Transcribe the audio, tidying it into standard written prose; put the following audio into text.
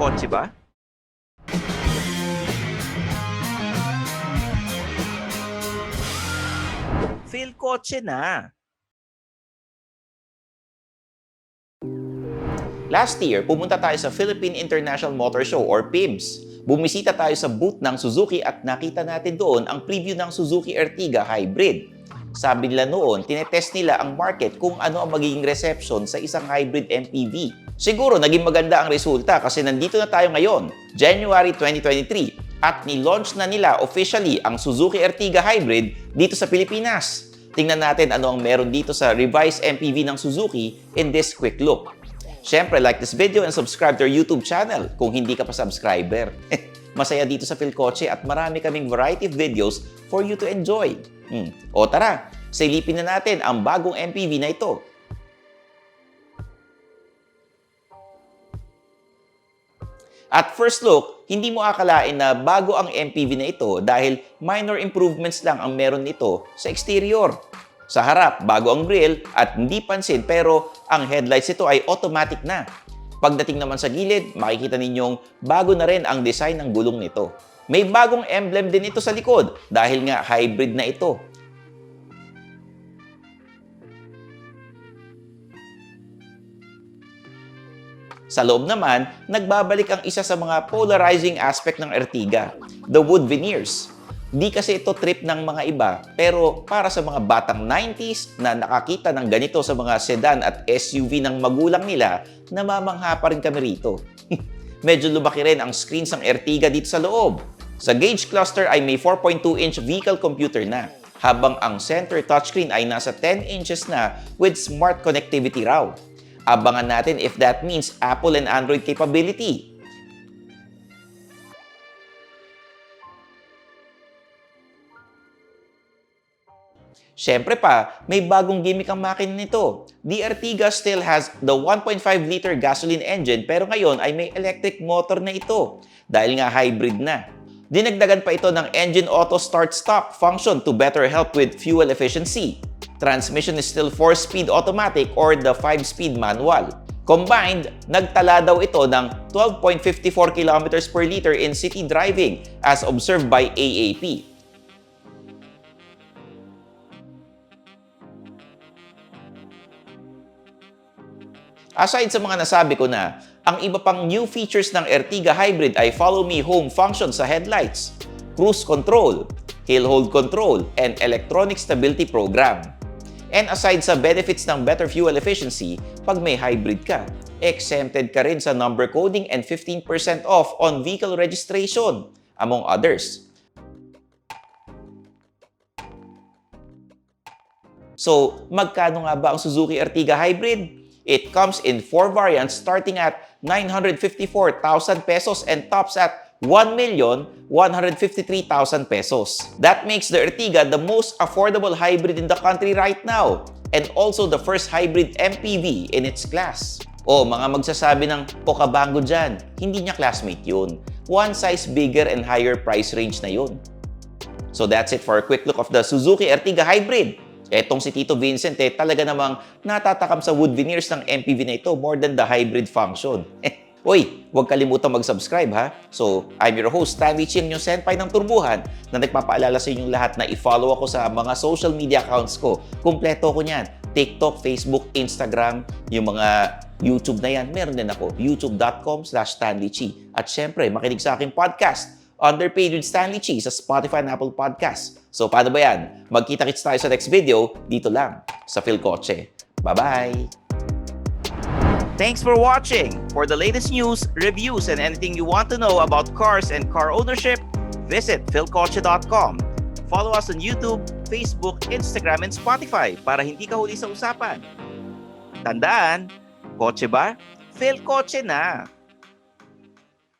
Kotse ba? Phil Kotse na. Last year, pumunta tayo sa Philippine International Motor Show or PIMS. Bumisita tayo sa booth ng Suzuki at nakita natin doon ang preview ng Suzuki Ertiga Hybrid. Sabi nila noon, tinetest nila ang market kung ano ang magiging reception sa isang hybrid MPV. Siguro naging maganda ang resulta kasi nandito na tayo ngayon, January 2023, at ni-launch na nila officially ang Suzuki Ertiga Hybrid dito sa Pilipinas. Tingnan natin ano ang meron dito sa revised MPV ng Suzuki in this quick look. Siyempre, like this video and subscribe to our YouTube channel kung hindi ka pa subscriber. Masaya dito sa Philcoche at marami kaming variety of videos for you to enjoy. O tara, silipin na natin ang bagong MPV na ito. At first look, hindi mo akalain na bago ang MPV na ito dahil minor improvements lang ang meron nito sa exterior. Sa harap, bago ang grille at hindi pansin pero ang headlights nito ay automatic na. Pagdating naman sa gilid, makikita ninyong bago na rin ang design ng gulong nito. May bagong emblem din ito sa likod dahil nga hybrid na ito. Sa loob naman, nagbabalik ang isa sa mga polarizing aspect ng Ertiga, the wood veneers. Di kasi ito trip ng mga iba, pero para sa mga batang 90s na nakakita ng ganito sa mga sedan at SUV ng magulang nila, namamangha pa rin kami rito. Medyo lumaki rin ang screens ng Ertiga dito sa loob. Sa gauge cluster ay may 4.2-inch vehicle computer na, habang ang center touchscreen ay nasa 10 inches na with smart connectivity raw. Abangan natin if that means Apple and Android capability. Siyempre pa, may bagong gimmick ang makina nito. The Ertiga still has the 1.5-liter gasoline engine pero ngayon ay may electric motor na ito dahil nga hybrid na. Dinagdagan pa ito ng engine auto start-stop function to better help with fuel efficiency. Transmission is still 4-speed automatic or the 5-speed manual. Combined, nagtala daw ito ng 12.54 km per liter in city driving as observed by AAP. Aside sa mga nasabi ko na, ang iba pang new features ng Ertiga Hybrid ay Follow Me Home function sa headlights, cruise control, hill hold control, and electronic stability program. And aside sa benefits ng better fuel efficiency, pag may hybrid ka, exempted ka rin sa number coding and 15% off on vehicle registration, among others. So, magkano nga ba ang Suzuki Ertiga Hybrid? It comes in 4 variants starting at 954,000 pesos and tops at 1,153,000 pesos. That makes the Ertiga the most affordable hybrid in the country right now and also the first hybrid MPV in its class. O mga magsasabi ng pokabango dyan, hindi niya classmate yun. One size bigger and higher price range na yun. So that's it for a quick look of the Suzuki Ertiga Hybrid. Etong si Tito Vincent talaga namang natatakam sa wood veneers ng MPV na ito more than the hybrid function. Uy, huwag kalimutang mag-subscribe ha. So, I'm your host, Stanley Chi, yung senpai ng turbuhan na nagpapaalala sa inyong lahat na i-follow ako sa mga social media accounts ko. Kumpleto ko niyan. TikTok, Facebook, Instagram, yung mga YouTube na yan, meron din ako. youtube.com/StanleyChi. At syempre, makinig sa aking podcast, Underpaid with Stanley Chi sa Spotify and Apple Podcasts. So, paano ba yan? Magkita-kits tayo sa next video dito lang sa Philcoche. Bye-bye! Thanks for watching. For the latest news, reviews, and anything you want to know about cars and car ownership, visit philcoche.com. Follow us on YouTube, Facebook, Instagram, and Spotify para hindi ka huli sa usapan. Tandaan, kotse ba? Philcoche na!